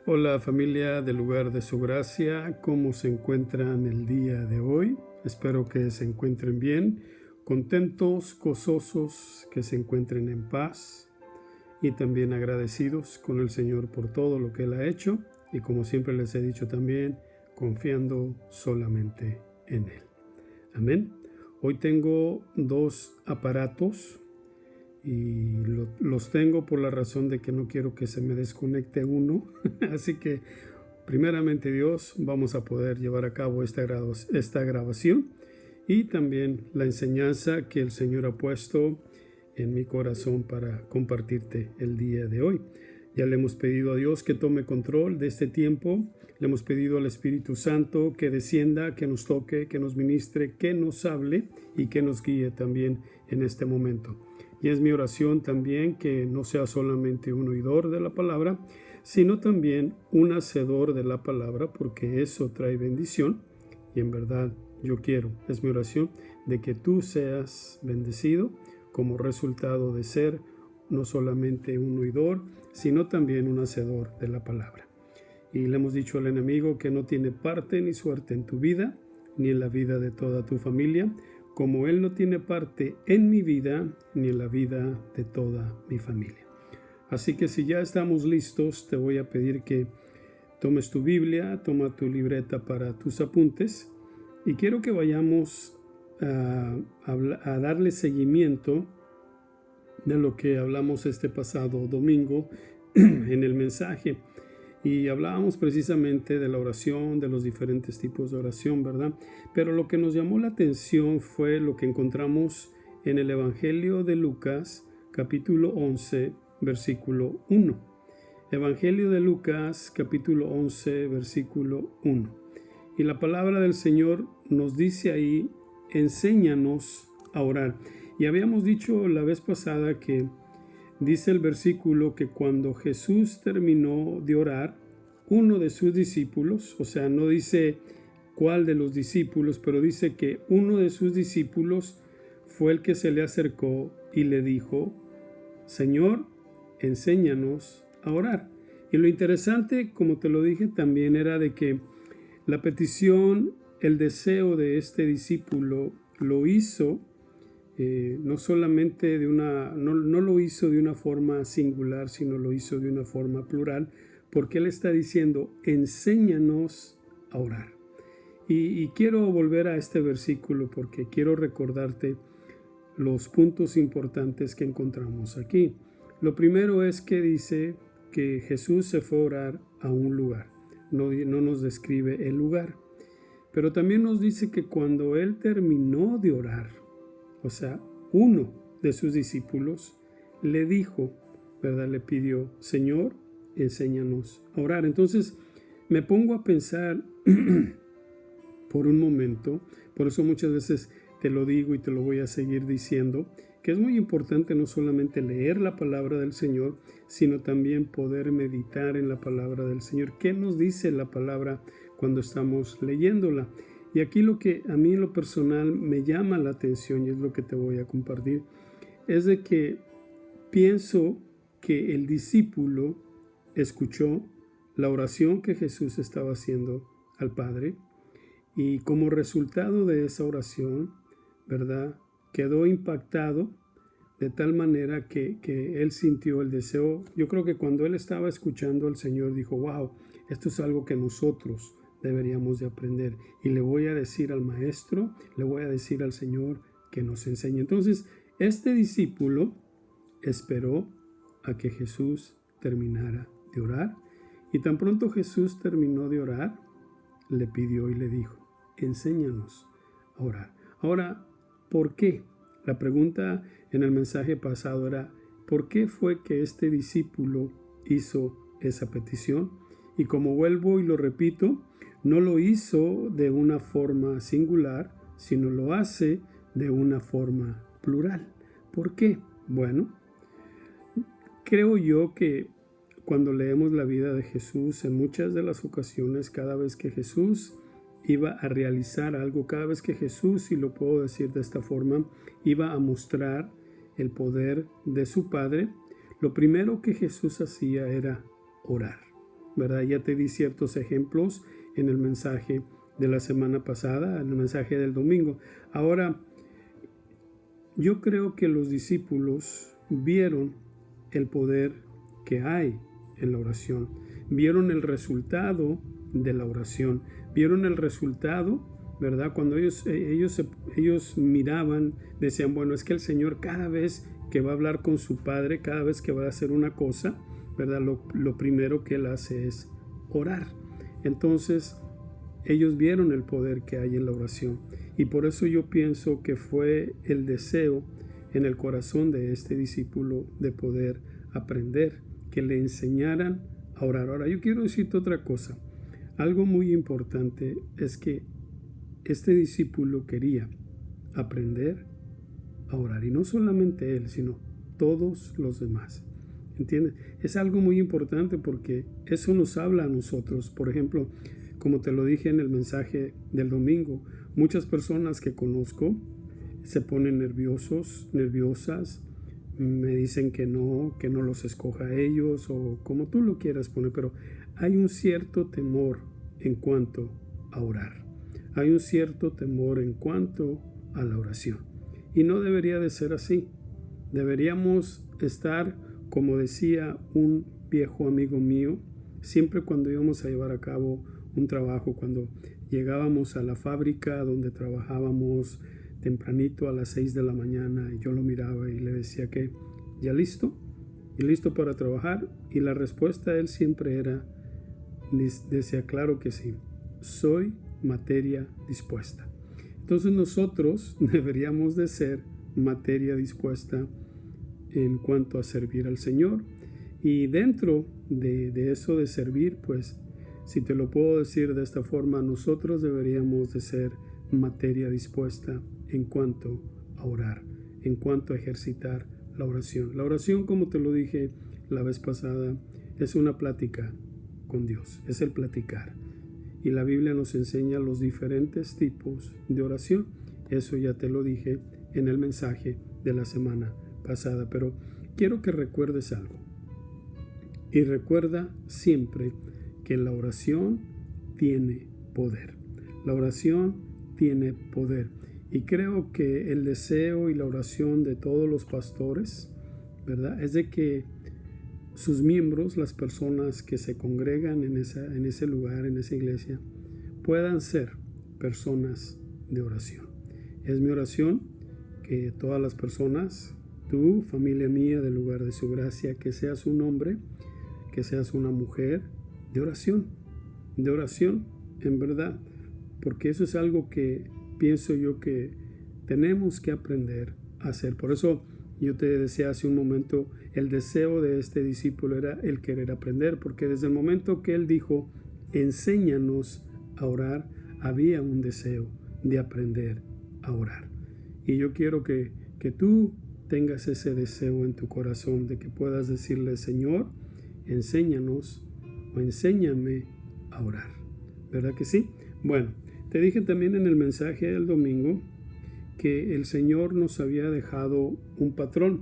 Hola familia del lugar de su gracia, ¿cómo se encuentran el día de hoy? Espero que se encuentren bien, contentos, gozosos, que se encuentren en paz y también agradecidos con el Señor por todo lo que Él ha hecho y como siempre les he dicho también, confiando solamente en Él. Amén. Hoy tengo dos aparatos y los tengo por la razón de que no quiero que se me desconecte uno. Así que primeramente Dios, vamos a poder llevar a cabo esta grabación y también la enseñanza que el Señor ha puesto en mi corazón para compartirte el día de hoy. Ya le hemos pedido a Dios que tome control de este tiempo. Le hemos pedido al Espíritu Santo que descienda, que nos toque, que nos ministre, que nos hable y que nos guíe también en este momento. Y es mi oración también que no sea solamente un oidor de la palabra, sino también un hacedor de la palabra, porque eso trae bendición. Y en verdad yo quiero, es mi oración, de que tú seas bendecido como resultado de ser no solamente un oidor, sino también un hacedor de la palabra. Y le hemos dicho al enemigo que no tiene parte ni suerte en tu vida, ni en la vida de toda tu familia, como él no tiene parte en mi vida, ni en la vida de toda mi familia. Así que si ya estamos listos, te voy a pedir que tomes tu Biblia, toma tu libreta para tus apuntes, y quiero que vayamos a darle seguimiento de lo que hablamos este pasado domingo en el mensaje. Y hablábamos precisamente de la oración, de los diferentes tipos de oración, ¿verdad? Pero lo que nos llamó la atención fue lo que encontramos en el Evangelio de Lucas, capítulo 11, versículo 1. Evangelio de Lucas, capítulo 11, versículo 1. Y la palabra del Señor nos dice ahí, enséñanos a orar. Y habíamos dicho la vez pasada que dice el versículo que cuando Jesús terminó de orar, uno de sus discípulos, o sea, no dice cuál de los discípulos, pero dice que uno de sus discípulos fue el que se le acercó y le dijo, Señor, enséñanos a orar. Y lo interesante, como te lo dije, también era de que la petición, el deseo de este discípulo lo hizo no solamente no lo hizo de una forma singular, sino lo hizo de una forma plural, porque él está diciendo, enséñanos a orar. Y quiero volver a este versículo porque quiero recordarte los puntos importantes que encontramos aquí. Lo primero es que dice que Jesús se fue a orar a un lugar. No nos describe el lugar. Pero también nos dice que cuando él terminó de orar, o sea, uno de sus discípulos le dijo, ¿verdad? Le pidió, Señor, enséñanos a orar. Entonces me pongo a pensar por un momento, por eso muchas veces te lo digo y te lo voy a seguir diciendo, que es muy importante no solamente leer la palabra del Señor, sino también poder meditar en la palabra del Señor. ¿Qué nos dice la palabra cuando estamos leyéndola? Y aquí lo que a mí en lo personal me llama la atención, y es lo que te voy a compartir, es de que pienso que el discípulo escuchó la oración que Jesús estaba haciendo al Padre, y como resultado de esa oración, ¿verdad?, quedó impactado de tal manera que él sintió el deseo. Yo creo que cuando él estaba escuchando al Señor dijo, wow, esto es algo que nosotros deberíamos de aprender. Y le voy a decir al maestro, le voy a decir al Señor que nos enseñe. Entonces, este discípulo esperó a que Jesús terminara de orar. Y tan pronto Jesús terminó de orar, le pidió y le dijo, enséñanos a orar. Ahora, ¿por qué? La pregunta en el mensaje pasado era, ¿por qué fue que este discípulo hizo esa petición? Y como vuelvo y lo repito, no lo hizo de una forma singular, sino lo hace de una forma plural. ¿Por qué? Bueno, creo yo que cuando leemos la vida de Jesús, en muchas de las ocasiones, cada vez que Jesús iba a realizar algo, cada vez que Jesús, y lo puedo decir de esta forma, iba a mostrar el poder de su Padre, lo primero que Jesús hacía era orar. ¿verdad? Ya te di ciertos ejemplos en el mensaje de la semana pasada, en el mensaje del domingo. Ahora, yo creo que los discípulos vieron el poder que hay en la oración, vieron el resultado de la oración, vieron el resultado, ¿verdad? Cuando ellos miraban, decían, bueno, es que el Señor cada vez que va a hablar con su Padre, cada vez que va a hacer una cosa, ¿verdad? Lo primero que Él hace es orar. Entonces, ellos vieron el poder que hay en la oración. Y por eso yo pienso que fue el deseo en el corazón de este discípulo de poder aprender, que le enseñaran a orar. Ahora, yo quiero decirte otra cosa. Algo muy importante es que este discípulo quería aprender a orar. Y no solamente él, sino todos los demás. ¿Entiendes? Es algo muy importante porque eso nos habla a nosotros. Por ejemplo, como te lo dije en el mensaje del domingo, muchas personas que conozco se ponen nerviosas, me dicen que no los escoja a ellos o como tú lo quieras poner, pero hay un cierto temor en cuanto a orar. Hay un cierto temor en cuanto a la oración. Y no debería de ser así. Deberíamos estar, como decía un viejo amigo mío, siempre cuando íbamos a llevar a cabo un trabajo, cuando llegábamos a la fábrica donde trabajábamos tempranito a las 6 de la mañana, y yo lo miraba y le decía que ya listo, y listo para trabajar, y la respuesta de él siempre era, decía, claro que sí, soy materia dispuesta. Entonces nosotros deberíamos de ser materia dispuesta en cuanto a servir al Señor, y dentro de eso de servir, pues si te lo puedo decir de esta forma, nosotros deberíamos de ser materia dispuesta en cuanto a orar, en cuanto a ejercitar la oración. La oración, como te lo dije la vez pasada, es una plática con Dios, es el platicar. Y la Biblia nos enseña los diferentes tipos de oración. Eso ya te lo dije en el mensaje de la semana pasada, pero quiero que recuerdes algo. Y recuerda siempre que la oración tiene poder. La oración tiene poder. Y creo que el deseo y la oración de todos los pastores, ¿verdad?, es de que sus miembros, las personas que se congregan en ese lugar, en esa iglesia, puedan ser personas de oración. Es mi oración que todas las personas, tú, familia mía, del lugar de su gracia, que seas un hombre, que seas una mujer de oración en verdad, porque eso es algo que pienso yo que tenemos que aprender a hacer. Por eso yo te decía hace un momento, el deseo de este discípulo era el querer aprender, porque desde el momento que él dijo, enséñanos a orar, había un deseo de aprender a orar. Y yo quiero que tú tengas ese deseo en tu corazón de que puedas decirle, Señor, enséñanos o enséñame a orar. ¿Verdad que sí? Bueno, te dije también en el mensaje del domingo que el Señor nos había dejado un patrón.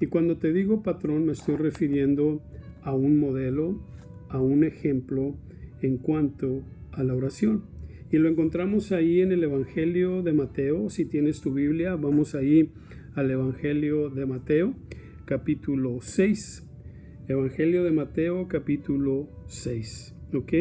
Y cuando te digo patrón me estoy refiriendo a un modelo, a un ejemplo en cuanto a la oración. Y lo encontramos ahí en el Evangelio de Mateo. Si tienes tu Biblia, vamos ahí al Evangelio de Mateo, capítulo 6. Evangelio de Mateo, capítulo 6. ¿Ok?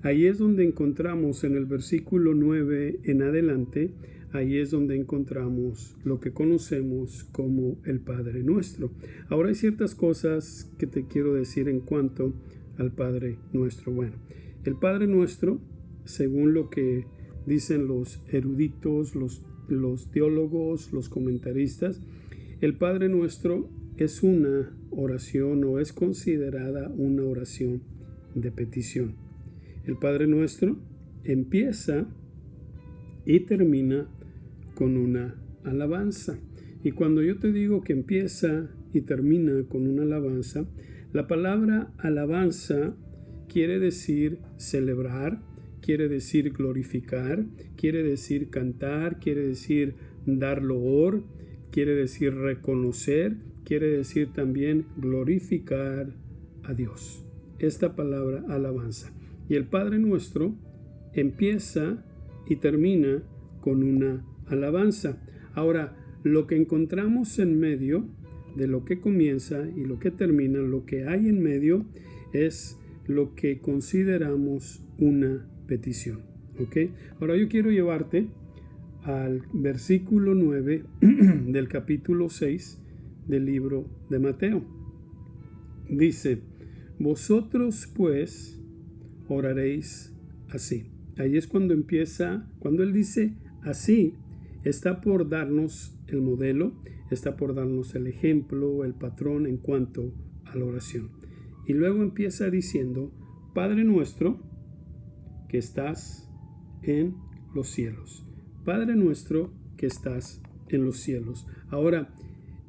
Ahí es donde encontramos en el versículo 9 en adelante, ahí es donde encontramos lo que conocemos como el Padre Nuestro. Ahora hay ciertas cosas que te quiero decir en cuanto al Padre Nuestro. Bueno, el Padre Nuestro, según lo que dicen los eruditos, los teólogos, los comentaristas, el Padre Nuestro es una oración o es considerada una oración de petición. El Padre Nuestro empieza y termina con una alabanza. Y cuando yo te digo que empieza y termina con una alabanza, la palabra alabanza quiere decir celebrar, quiere decir glorificar, quiere decir cantar, quiere decir dar loor, quiere decir reconocer, quiere decir también glorificar a Dios. esta palabra alabanza. Y el Padre Nuestro empieza y termina con una alabanza. Ahora, lo que encontramos en medio de lo que comienza y lo que termina, lo que hay en medio es lo que consideramos una petición. ¿Ok? Ahora yo quiero llevarte al versículo 9 del capítulo 6 del libro de Mateo. Dice: vosotros pues oraréis así. Ahí es cuando empieza, cuando él dice así, está por darnos el modelo, está por darnos el ejemplo, el patrón en cuanto a la oración. Y luego empieza diciendo: Padre nuestro que estás en los cielos. Padre nuestro que estás en los cielos. Ahora,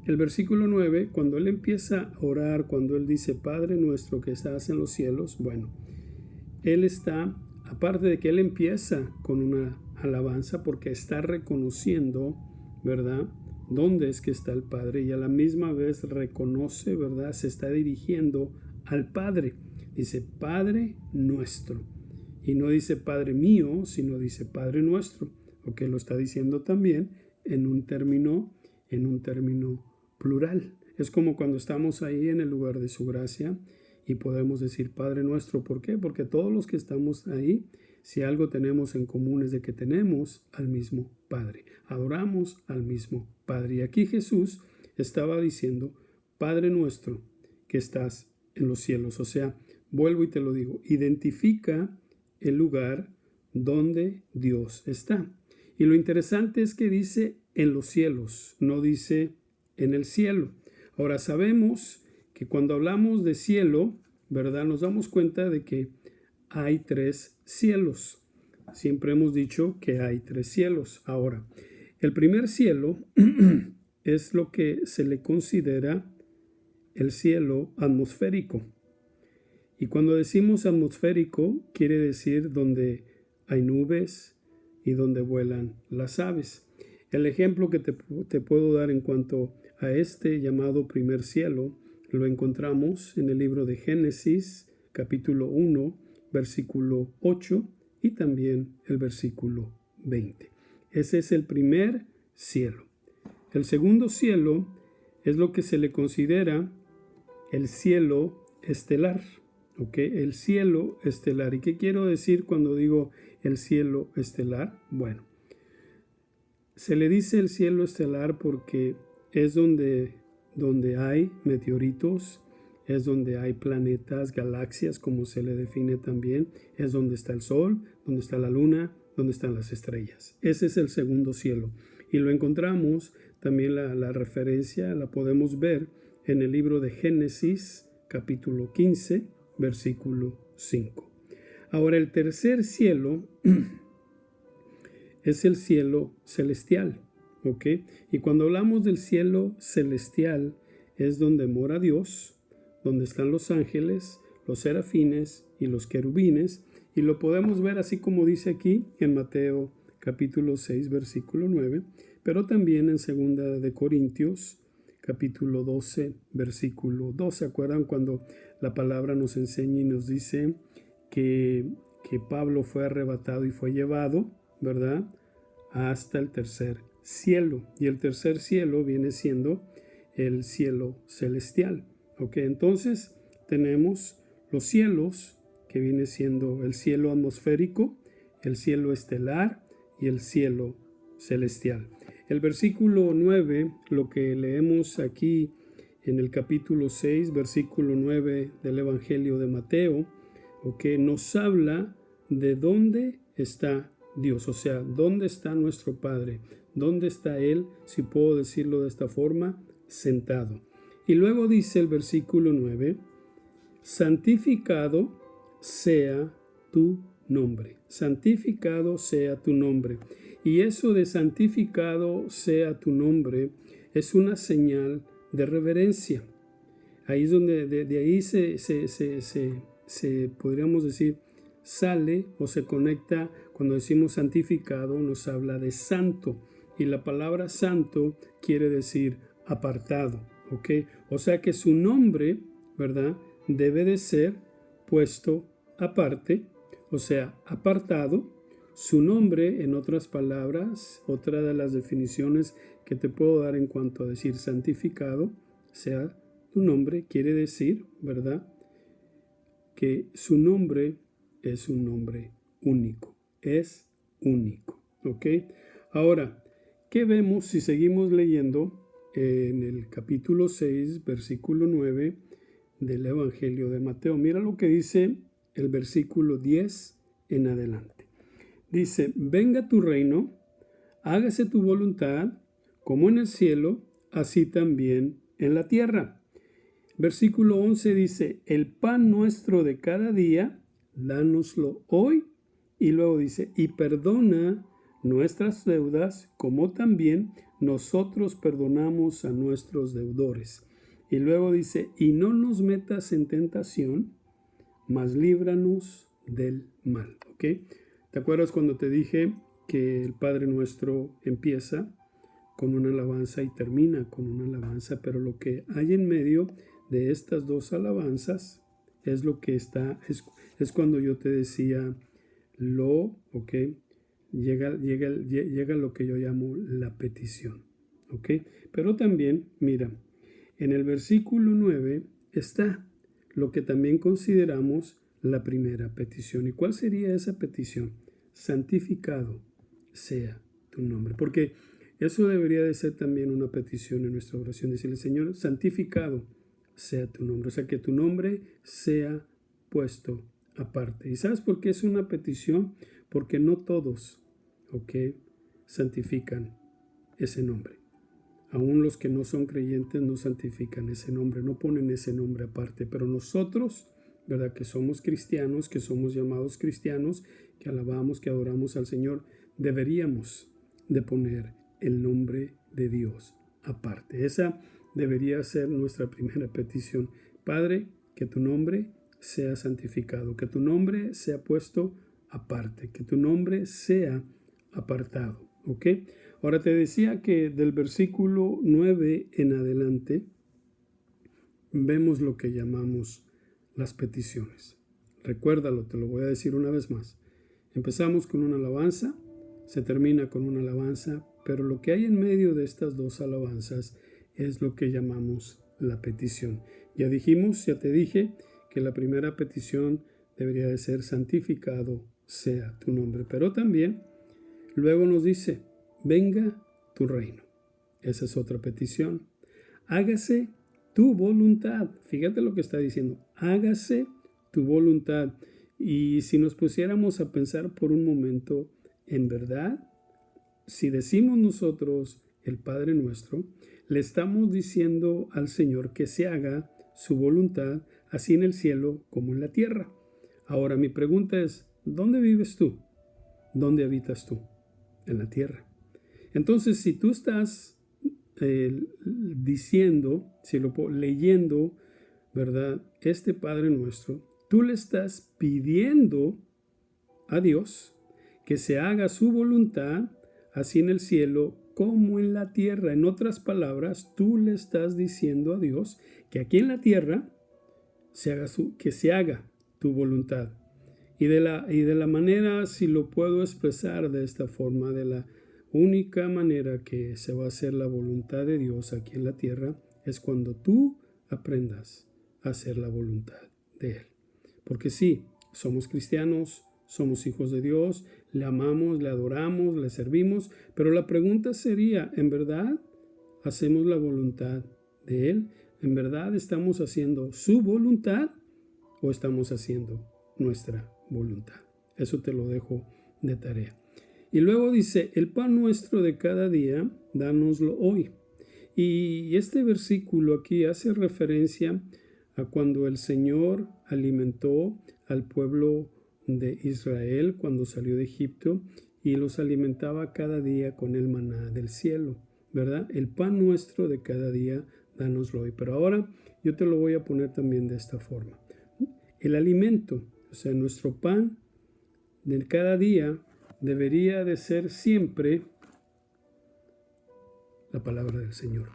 el versículo 9, cuando él empieza a orar, cuando él dice Padre nuestro que estás en los cielos, bueno, él está, aparte de que él empieza con una alabanza porque está reconociendo, ¿verdad?, dónde es que está el Padre, y a la misma vez reconoce, ¿verdad?, se está dirigiendo al Padre. Dice Padre nuestro. Y no dice Padre mío, sino dice Padre nuestro, porque lo está diciendo también en un término plural. Es como cuando estamos ahí en el lugar de su gracia y podemos decir Padre nuestro. ¿Por qué? Porque todos los que estamos ahí, si algo tenemos en común es de que tenemos al mismo Padre. Adoramos al mismo Padre. Y aquí Jesús estaba diciendo Padre nuestro que estás en los cielos. O sea, vuelvo y te lo digo, identifica el lugar donde Dios está. Y lo interesante es que dice en los cielos, no dice en el cielo. Ahora sabemos que cuando hablamos de cielo, ¿verdad?, nos damos cuenta de que hay 3 cielos. Siempre hemos dicho que hay 3 cielos. Ahora, el primer cielo es lo que se le considera el cielo atmosférico. Y cuando decimos atmosférico, quiere decir donde hay nubes y donde vuelan las aves. El ejemplo que te puedo dar en cuanto a este llamado primer cielo, lo encontramos en el libro de Génesis, capítulo 1, versículo 8 y también el versículo 20. Ese es el primer cielo. El segundo cielo es lo que se le considera el cielo estelar. ¿Ok? El cielo estelar. ¿Y qué quiero decir cuando digo el cielo estelar? Bueno, se le dice el cielo estelar porque es donde hay meteoritos, es donde hay planetas, galaxias, como se le define también, es donde está el sol, donde está la luna, donde están las estrellas. Ese es el segundo cielo. Y lo encontramos, también la referencia la podemos ver en el libro de Génesis, capítulo 15, versículo 5. Ahora, el tercer cielo es el cielo celestial, ¿ok? Y cuando hablamos del cielo celestial es donde mora Dios, donde están los ángeles, los serafines y los querubines, y lo podemos ver así como dice aquí en Mateo capítulo 6, versículo 9, pero también en 2 de Corintios capítulo 12, versículo 2. ¿Se acuerdan cuando la palabra nos enseña y nos dice que Pablo fue arrebatado y fue llevado, ¿verdad?, hasta el tercer cielo? Y el tercer cielo viene siendo el cielo celestial. ¿Ok? Entonces tenemos los cielos, que viene siendo el cielo atmosférico, el cielo estelar y el cielo celestial. El versículo 9, lo que leemos aquí en el capítulo 6, versículo 9 del Evangelio de Mateo, ¿okay?, nos habla de dónde está Dios, o sea, dónde está nuestro Padre, dónde está Él, si puedo decirlo de esta forma, sentado. Y luego dice el versículo 9, santificado sea tu nombre, santificado sea tu nombre. Y eso de santificado sea tu nombre es una señal de reverencia. Ahí es donde de ahí se podríamos decir sale o se conecta. Cuando decimos santificado nos habla de santo, y la palabra santo quiere decir apartado, ¿ok? O sea que su nombre, ¿verdad?, debe de ser puesto aparte, o sea, apartado. Su nombre, en otras palabras, otra de las definiciones que te puedo dar en cuanto a decir santificado, sea tu nombre, quiere decir, ¿verdad?, que su nombre es un nombre único, es único, ¿ok? Ahora, ¿qué vemos si seguimos leyendo en el capítulo 6, versículo 9 del Evangelio de Mateo? Mira lo que dice el versículo 10 en adelante. Dice, venga tu reino, hágase tu voluntad, como en el cielo, así también en la tierra. Versículo 11 dice, el pan nuestro de cada día, dánoslo hoy. Y luego dice, y perdona nuestras deudas, como también nosotros perdonamos a nuestros deudores. Y luego dice, y no nos metas en tentación, mas líbranos del mal. ¿Ok? ¿Te acuerdas cuando te dije que el Padre Nuestro empieza con una alabanza y termina con una alabanza? Pero lo que hay en medio de estas dos alabanzas es lo que está, es cuando yo te decía ¿ok? Llega lo que yo llamo la petición, ¿ok? Pero también, mira, en el versículo 9 está lo que también consideramos la primera petición. ¿Y cuál sería esa petición? Santificado sea tu nombre. Porque eso debería de ser también una petición en nuestra oración. Decirle, Señor, santificado sea tu nombre. O sea, que tu nombre sea puesto aparte. ¿Y sabes por qué es una petición? Porque no todos, ¿ok?, santifican ese nombre. Aún los que no son creyentes no santifican ese nombre, no ponen ese nombre aparte. Pero nosotros, ¿verdad?, que somos cristianos, que somos llamados cristianos, que alabamos, que adoramos al Señor, deberíamos de poner el nombre de Dios aparte. Esa debería ser nuestra primera petición. Padre, que tu nombre sea santificado, que tu nombre sea puesto aparte, que tu nombre sea apartado, ¿ok? Ahora te decía que del versículo 9 en adelante vemos lo que llamamos las peticiones. Recuérdalo, te lo voy a decir una vez más. Empezamos con una alabanza, se termina con una alabanza, pero lo que hay en medio de estas dos alabanzas es lo que llamamos la petición. Ya te dije que la primera petición debería de ser santificado sea tu nombre, pero también luego nos dice, venga tu reino. Esa es otra petición. Hágase tu voluntad. Fíjate lo que está diciendo. Hágase tu voluntad. Y si nos pusiéramos a pensar por un momento, en verdad, si decimos nosotros el Padre Nuestro, le estamos diciendo al Señor que se haga su voluntad, así en el cielo como en la tierra. Ahora mi pregunta es, ¿dónde vives tú? ¿Dónde habitas tú? En la tierra. Entonces, si tú estás leyendo, ¿verdad?, este Padre Nuestro, tú le estás pidiendo a Dios que se haga su voluntad, así en el cielo como en la tierra. En otras palabras, tú le estás diciendo a Dios que aquí en la tierra que se haga tu voluntad. Y de la manera, si lo puedo expresar de esta forma, de la única manera que se va a hacer la voluntad de Dios aquí en la tierra, es cuando tú aprendas a hacer la voluntad de Él. Porque sí, somos cristianos, somos hijos de Dios, le amamos, le adoramos, le servimos, pero la pregunta sería, ¿en verdad hacemos la voluntad de Él? ¿En verdad estamos haciendo su voluntad o estamos haciendo nuestra voluntad? Eso te lo dejo de tarea. Y luego dice, el pan nuestro de cada día, dánoslo hoy. Y este versículo aquí hace referencia a cuando el Señor alimentó al pueblo de Israel cuando salió de Egipto y los alimentaba cada día con el maná del cielo, ¿verdad? El pan nuestro de cada día, dánoslo hoy. Pero ahora yo te lo voy a poner también de esta forma. El alimento, o sea, nuestro pan de cada día debería de ser siempre la palabra del Señor.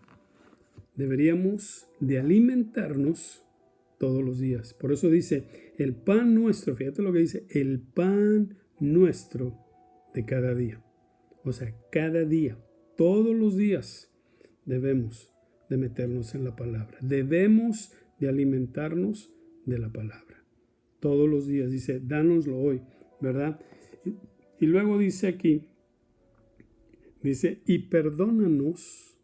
Deberíamos de alimentarnos todos los días. Por eso dice, el pan nuestro, fíjate lo que dice, el pan nuestro de cada día. O sea, cada día, todos los días debemos de meternos en la palabra. Debemos de alimentarnos de la palabra. Todos los días dice, dánoslo hoy, ¿verdad? Y luego dice aquí, dice, y perdónanos.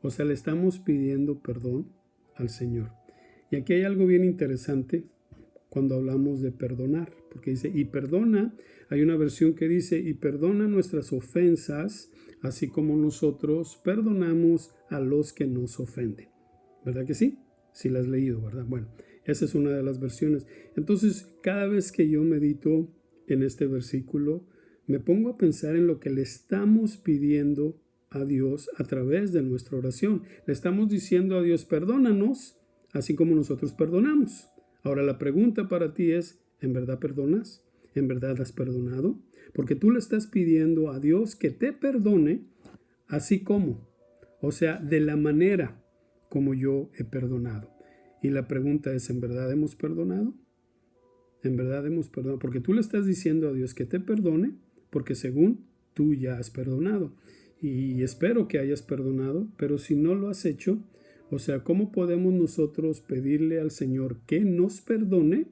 O sea, le estamos pidiendo perdón al Señor. Y aquí hay algo bien interesante cuando hablamos de perdonar, porque dice, y perdona, hay una versión que dice, y perdona nuestras ofensas, así como nosotros perdonamos a los que nos ofenden. ¿Verdad que sí? Sí la has leído, ¿verdad? Bueno, esa es una de las versiones. Entonces, cada vez que yo medito en este versículo, me pongo a pensar en lo que le estamos pidiendo a Dios a través de nuestra oración. Le estamos diciendo a Dios, perdónanos, así como nosotros perdonamos. Ahora la pregunta para ti es, ¿en verdad perdonas? ¿En verdad has perdonado? Porque tú le estás pidiendo a Dios que te perdone, así como, o sea, de la manera como yo he perdonado. Y la pregunta es, ¿en verdad hemos perdonado? ¿En verdad hemos perdonado? Porque tú le estás diciendo a Dios que te perdone, porque según tú ya has perdonado. Y espero que hayas perdonado, pero si no lo has hecho, o sea, ¿cómo podemos nosotros pedirle al Señor que nos perdone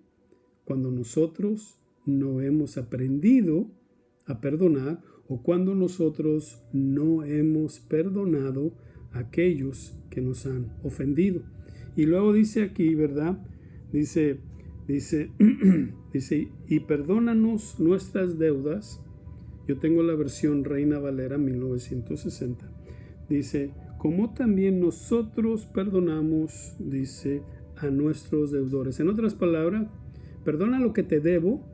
cuando nosotros no hemos aprendido a perdonar o cuando nosotros no hemos perdonado a aquellos que nos han ofendido? Y luego dice aquí, ¿verdad? Dice, y perdónanos nuestras deudas. Yo tengo la versión Reina Valera 1960. Dice, como también nosotros perdonamos, dice, a nuestros deudores. En otras palabras, perdona lo que te debo,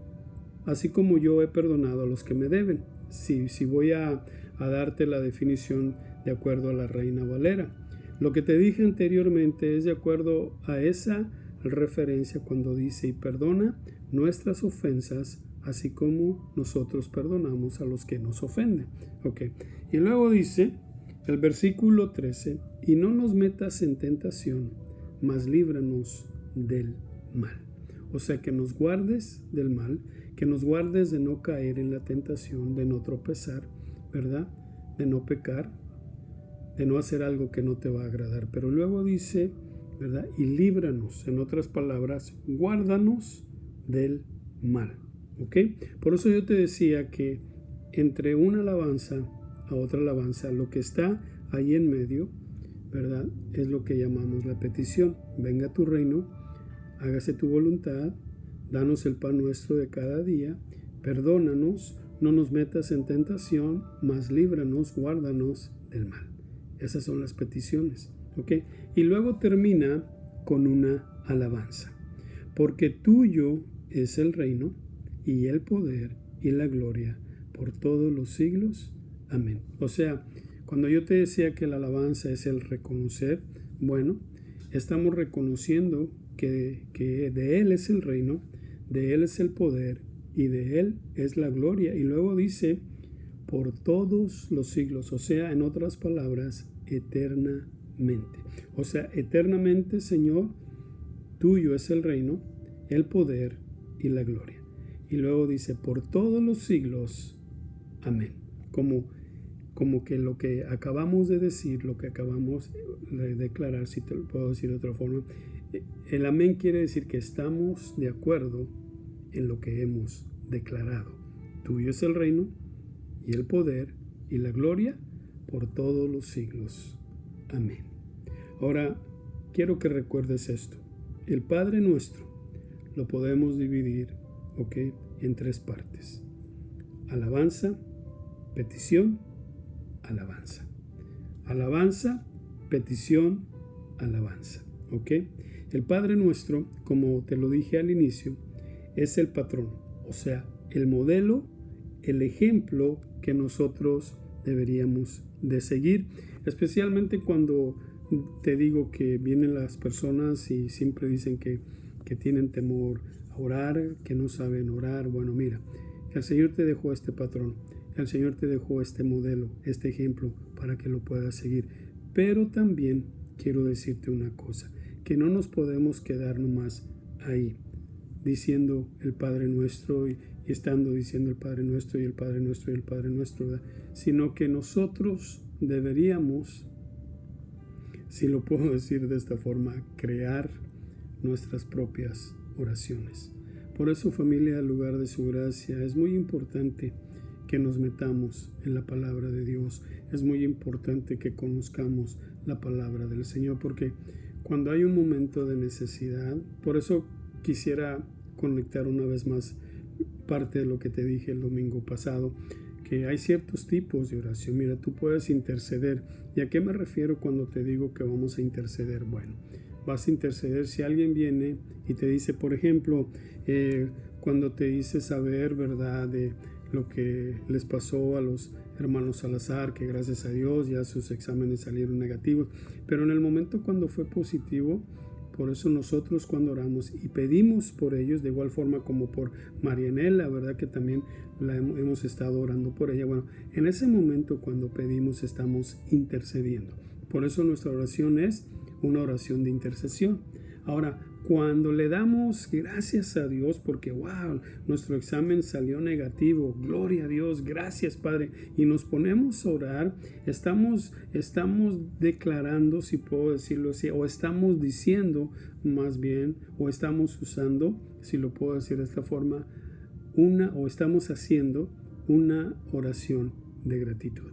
así como yo he perdonado a los que me deben. Si voy a darte la definición de acuerdo a la Reina Valera. Lo que te dije anteriormente es de acuerdo a esa referencia cuando dice, y perdona nuestras ofensas, así como nosotros perdonamos a los que nos ofenden. Okay. Y luego dice el versículo 13, y no nos metas en tentación, mas líbranos del mal. O sea, que nos guardes del mal, que nos guardes de no caer en la tentación, de no tropezar, ¿verdad? De no pecar, de no hacer algo que no te va a agradar. Pero luego dice, ¿verdad? Y líbranos, en otras palabras, guárdanos del mal. ¿Ok? Por eso yo te decía que entre una alabanza a otra alabanza, lo que está ahí en medio, ¿verdad? Es lo que llamamos la petición. Venga tu reino, hágase tu voluntad, danos el pan nuestro de cada día, perdónanos, no nos metas en tentación, mas líbranos, guárdanos del mal. Esas son las peticiones. ¿Ok? Y luego termina con una alabanza. Porque tuyo es el reino, y el poder y la gloria por todos los siglos. Amén. O sea, cuando yo te decía que la alabanza es el reconocer, bueno, estamos reconociendo que de Él es el reino, de Él es el poder y de Él es la gloria. Y luego dice, por todos los siglos, o sea, en otras palabras, eternamente. O sea, eternamente, Señor, tuyo es el reino, el poder y la gloria. Y luego dice, por todos los siglos, amén. Como que lo que acabamos de decir, lo que acabamos de declarar, si te lo puedo decir de otra forma, el amén quiere decir que estamos de acuerdo en lo que hemos declarado. Tuyo es el reino y el poder y la gloria por todos los siglos. Amén. Ahora, quiero que recuerdes esto. El Padre Nuestro lo podemos dividir, ¿ok?, en tres partes. Alabanza, petición, alabanza. Alabanza, petición, alabanza. ¿Ok? El Padre Nuestro, como te lo dije al inicio, es el patrón, o sea, el modelo, el ejemplo que nosotros deberíamos de seguir, especialmente cuando te digo que vienen las personas y siempre dicen que tienen temor a orar, que no saben orar. Bueno, mira, el Señor te dejó este patrón, el Señor te dejó este modelo, este ejemplo para que lo puedas seguir. Pero también quiero decirte una cosa, que no nos podemos quedar nomás ahí, diciendo el Padre Nuestro y estando diciendo el Padre Nuestro y el Padre Nuestro y el Padre Nuestro, ¿verdad? Sino que nosotros deberíamos, si lo puedo decir de esta forma, crear nuestras propias oraciones. Por eso, familia, al lugar de su gracia, es muy importante que nos metamos en la palabra de Dios. Es muy importante que conozcamos la palabra del Señor, porque cuando hay un momento de necesidad, por eso quisiera conectar una vez más parte de lo que te dije el domingo pasado, que hay ciertos tipos de oración. Mira, tú puedes interceder. ¿Y a qué me refiero cuando te digo que vamos a interceder? Bueno, vas a interceder si alguien viene y te dice, por ejemplo, cuando te hice saber, ¿verdad?, de lo que les pasó a los hermanos Salazar, que gracias a Dios ya sus exámenes salieron negativos, pero en el momento cuando fue positivo, por eso nosotros cuando oramos y pedimos por ellos, de igual forma como por Marianela, ¿verdad?, que también hemos estado orando por ella. Bueno, en ese momento cuando pedimos estamos intercediendo. Por eso nuestra oración es una oración de intercesión. Ahora, cuando le damos gracias a Dios porque, wow, nuestro examen salió negativo, gloria a Dios, gracias Padre, y nos ponemos a orar, estamos declarando, si puedo decirlo así, o estamos diciendo más bien, o estamos usando, si lo puedo decir de esta forma, estamos haciendo una oración de gratitud.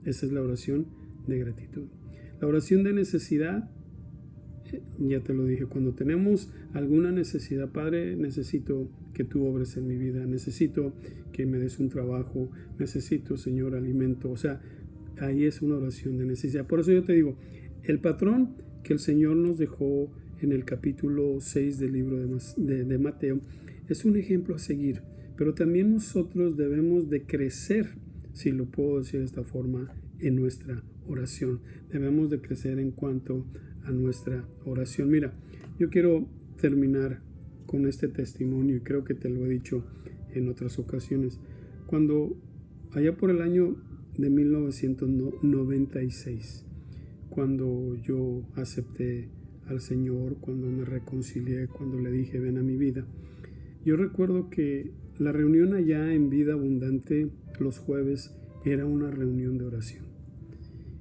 Esa es la oración de gratitud. La oración de necesidad, ya te lo dije, cuando tenemos alguna necesidad, Padre, necesito que tú obres en mi vida, necesito que me des un trabajo, necesito, Señor, alimento. O sea, ahí es una oración de necesidad. Por eso yo te digo, el patrón que el Señor nos dejó en el capítulo 6 del libro de Mateo es un ejemplo a seguir, pero también nosotros debemos de crecer, si lo puedo decir de esta forma, en nuestra oración. Debemos de crecer en cuanto a nuestra oración. Mira, yo quiero terminar con este testimonio y creo que te lo he dicho en otras ocasiones. Cuando allá por el año de 1996, cuando yo acepté al Señor, cuando me reconcilié, cuando le dije ven a mi vida, yo recuerdo que la reunión allá en Vida Abundante los jueves era una reunión de oración.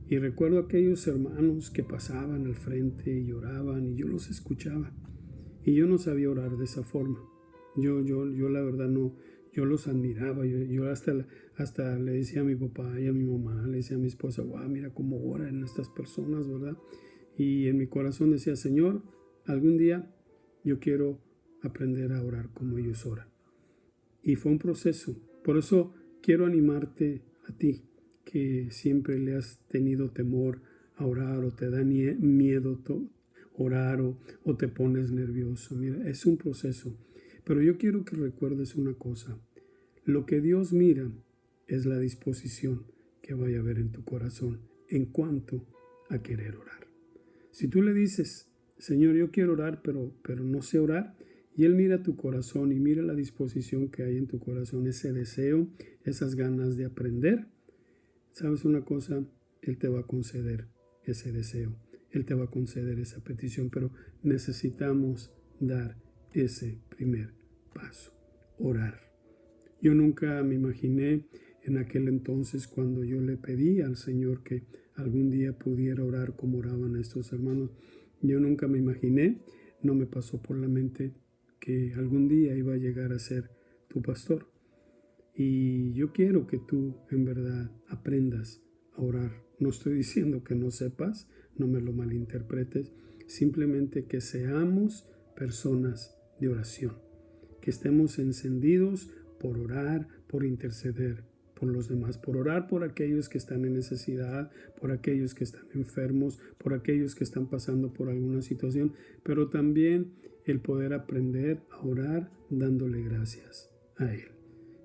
Y recuerdo aquellos hermanos que pasaban al frente y oraban y yo los escuchaba. Y yo no sabía orar de esa forma. Yo la verdad no, yo los admiraba. Yo hasta le decía a mi papá y a mi mamá, le decía a mi esposa, wow, mira cómo oran estas personas, ¿verdad? Y en mi corazón decía, Señor, algún día yo quiero aprender a orar como ellos oran. Y fue un proceso. Por eso quiero animarte a ti, que siempre le has tenido temor a orar o te da miedo orar o te pones nervioso. Mira, es un proceso. Pero yo quiero que recuerdes una cosa. Lo que Dios mira es la disposición que vaya a haber en tu corazón en cuanto a querer orar. Si tú le dices, Señor, yo quiero orar, pero no sé orar, y Él mira tu corazón y mira la disposición que hay en tu corazón, ese deseo, esas ganas de aprender, ¿sabes una cosa? Él te va a conceder ese deseo. Él te va a conceder esa petición, pero necesitamos dar ese primer paso, orar. Yo nunca me imaginé en aquel entonces cuando yo le pedí al Señor que algún día pudiera orar como oraban estos hermanos. Yo nunca me imaginé, no me pasó por la mente que algún día iba a llegar a ser tu pastor. Y yo quiero que tú en verdad aprendas a orar. No estoy diciendo que no sepas, no me lo malinterpretes, simplemente que seamos personas de oración, que estemos encendidos por orar, por interceder por los demás, por orar por aquellos que están en necesidad, por aquellos que están enfermos, por aquellos que están pasando por alguna situación, pero también el poder aprender a orar dándole gracias a Él.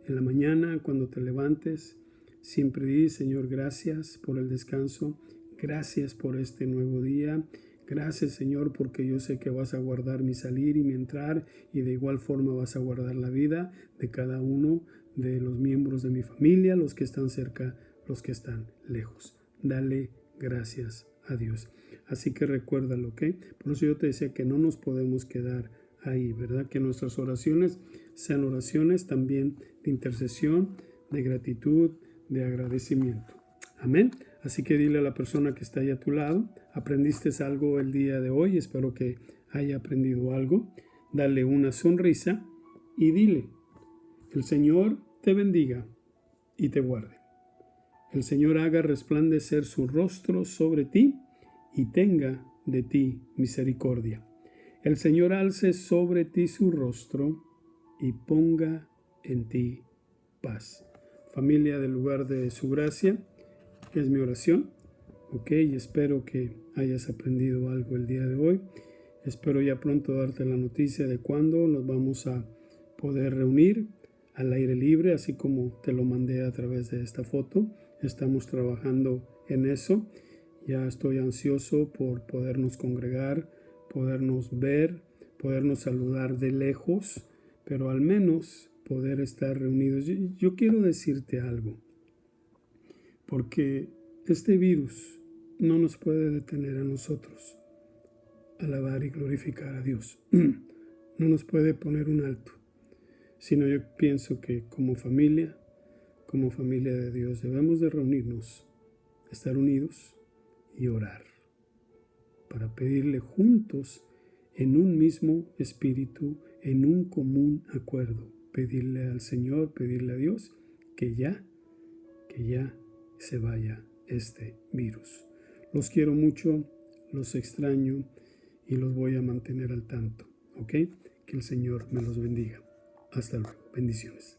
En la mañana, cuando te levantes, siempre di, Señor, gracias por el descanso, gracias por este nuevo día, gracias, Señor, porque yo sé que vas a guardar mi salir y mi entrar, y de igual forma vas a guardar la vida de cada uno de los miembros de mi familia, los que están cerca, los que están lejos. Dale gracias a Dios. Así que recuérdalo, ¿ok? Por eso yo te decía que no nos podemos quedar ahí, ¿verdad? Que nuestras oraciones sean oraciones también de intercesión, de gratitud, de agradecimiento. Amén. Así que dile a la persona que está ahí a tu lado, aprendiste algo el día de hoy, espero que haya aprendido algo. Dale una sonrisa y dile, el Señor te bendiga y te guarde. El Señor haga resplandecer su rostro sobre ti y tenga de ti misericordia. El Señor alce sobre ti su rostro y ponga en ti paz. Familia del lugar de su gracia, es mi oración, ok, y espero que hayas aprendido algo el día de hoy. Espero ya pronto darte la noticia de cuándo nos vamos a poder reunir al aire libre, así como te lo mandé a través de esta foto. Estamos trabajando en eso. Ya estoy ansioso por podernos congregar, podernos ver, podernos saludar de lejos, pero al menos poder estar reunidos. Yo quiero decirte algo, porque este virus no nos puede detener a nosotros alabar y glorificar a Dios. No nos puede poner un alto, sino yo pienso que como familia de Dios, debemos de reunirnos, estar unidos y orar para pedirle juntos en un mismo espíritu, en un común acuerdo, pedirle al Señor, pedirle a Dios que ya se vaya este virus. Los quiero mucho, los extraño y los voy a mantener al tanto, ¿ok? Que el Señor me los bendiga. Hasta luego. Bendiciones.